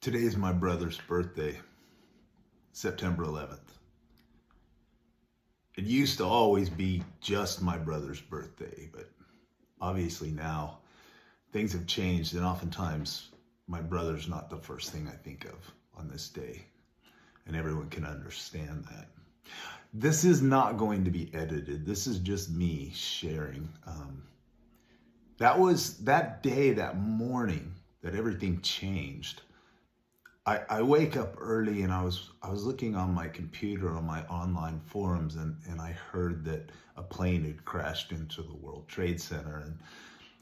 Today is my brother's birthday, September 11th. It used to always be just my brother's birthday, but obviously now things have changed, and oftentimes my brother's not the first thing I think of on this day, and everyone can understand that. This is not going to be edited. This is just me sharing. That was that day, that morning, that everything changed. I wake up early, and I was looking on my computer on my online forums, and I heard that a plane had crashed into the World Trade Center. And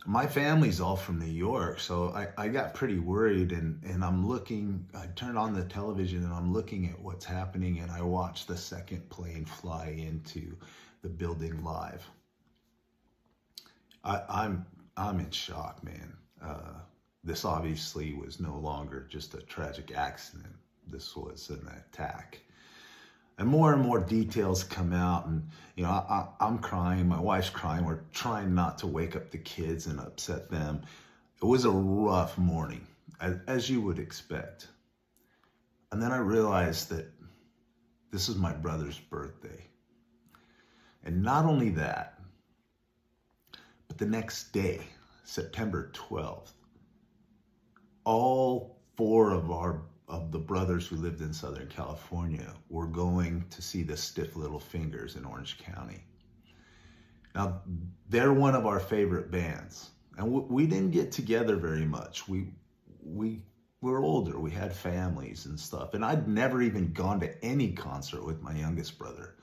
my family's all from New York, so I got pretty worried, and I'm looking, I turned on the television and I'm looking at what's happening, and I watched the second plane fly into the building live. I'm in shock, man. This obviously was no longer just a tragic accident. This was an attack. And more details come out, and I'm crying, my wife's crying, we're trying not to wake up the kids and upset them. It was a rough morning, as you would expect. And then I realized that this is my brother's birthday. And not only that, but the next day, September 12th, all four of the brothers who lived in Southern California were going to see the Stiff Little Fingers in Orange County. Now, they're one of our favorite bands, and we didn't get together very much. We were older, we had families and stuff, and I'd never even gone to any concert with my youngest brother.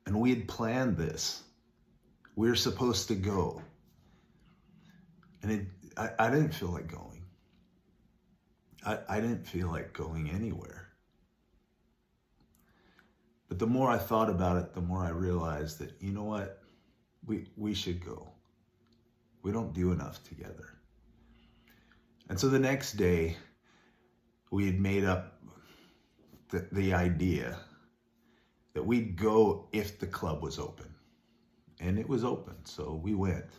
And we had planned this. We were supposed to go. And I didn't feel like going. I didn't feel like going anywhere. But the more I thought about it, the more I realized that, you know what? We should go. We don't do enough together. And so the next day, we had made up the idea that we'd go if the club was open. And it was open, so we went.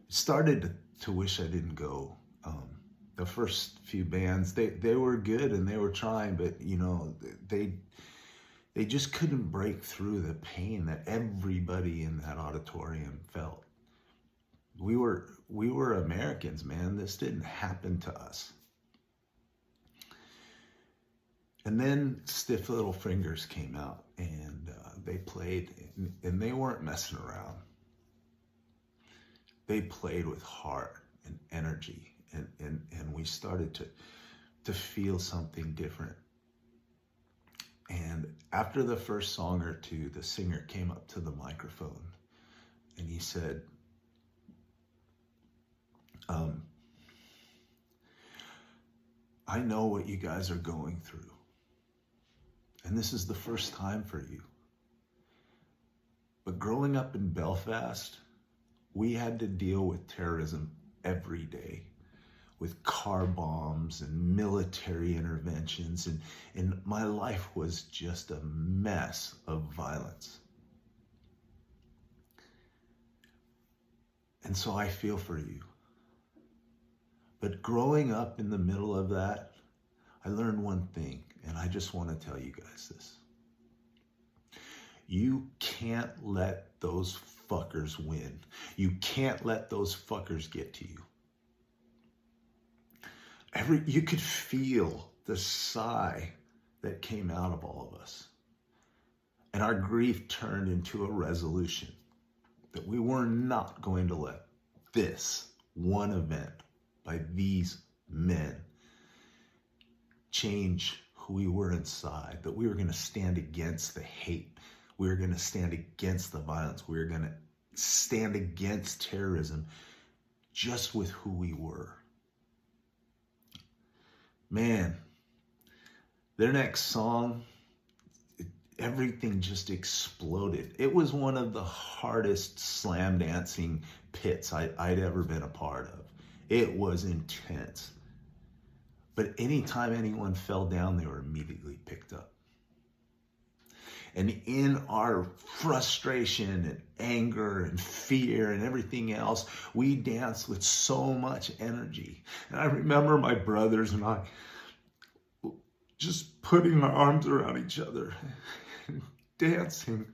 Started to wish I didn't go. The first few bands, they were good and they were trying, but they just couldn't break through the pain that everybody in that auditorium felt. We were Americans, man. This didn't happen to us. And then Stiff Little Fingers came out, and they played, and they weren't messing around. They played with heart and energy, and we started to feel something different. And after the first song or two, the singer came up to the microphone and he said, I know what you guys are going through, and this is the first time for you. But growing up in Belfast, we had to deal with terrorism every day, with car bombs and military interventions, and my life was just a mess of violence. And so I feel for you. But growing up in the middle of that, I learned one thing, and I just want to tell you guys this. You can't let those fuckers win. You can't let those fuckers get to you. You could feel the sigh that came out of all of us. And our grief turned into a resolution that we were not going to let this one event by these men change who we were inside, that we were going to stand against the hate. We were going to stand against the violence. We were going to stand against terrorism just with who we were. Man, their next song, everything just exploded. It was one of the hardest slam dancing pits I'd ever been a part of. It was intense. But anytime anyone fell down, they were immediately picked up. And in our frustration and anger and fear and everything else, we dance with so much energy. And I remember my brothers and I just putting our arms around each other and dancing.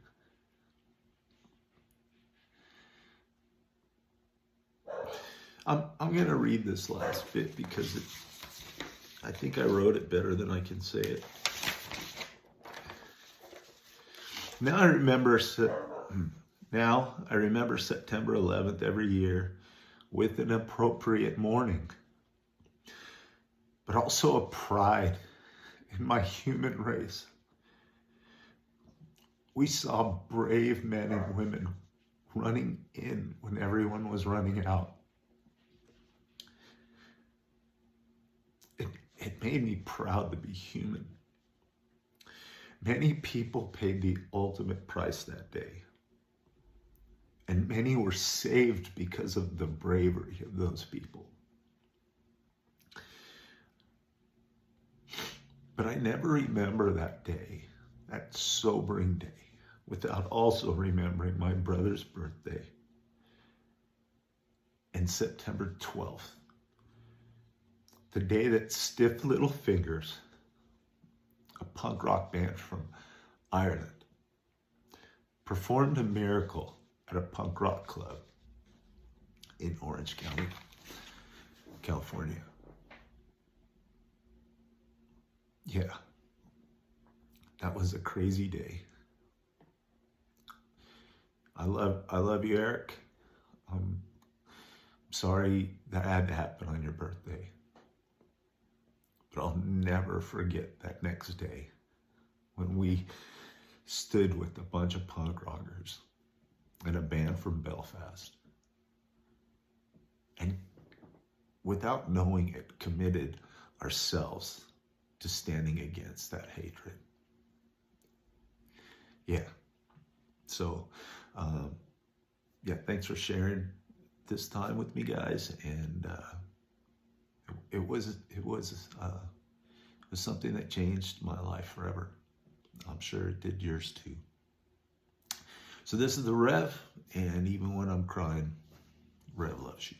I'm going to read this last bit because I think I wrote it better than I can say it. Now I remember September 11th every year with an appropriate mourning, but also a pride in my human race. We saw brave men and women running in when everyone was running out. It made me proud to be human. Many people paid the ultimate price that day. And many were saved because of the bravery of those people. But I never remember that day, that sobering day, without also remembering my brother's birthday and September 12th, the day that Stiff Little Fingers, a punk rock band from Ireland, performed a miracle at a punk rock club in Orange County, California. Yeah, that was a crazy day. I love you, Eric. I'm sorry that had to happen on your birthday. But I'll never forget that next day when we stood with a bunch of punk rockers and a band from Belfast. And without knowing it, committed ourselves to standing against that hatred. Yeah. So, thanks for sharing this time with me, guys. And it was something that changed my life forever. I'm sure it did yours too. So this is the Rev, and even when I'm crying, Rev loves you.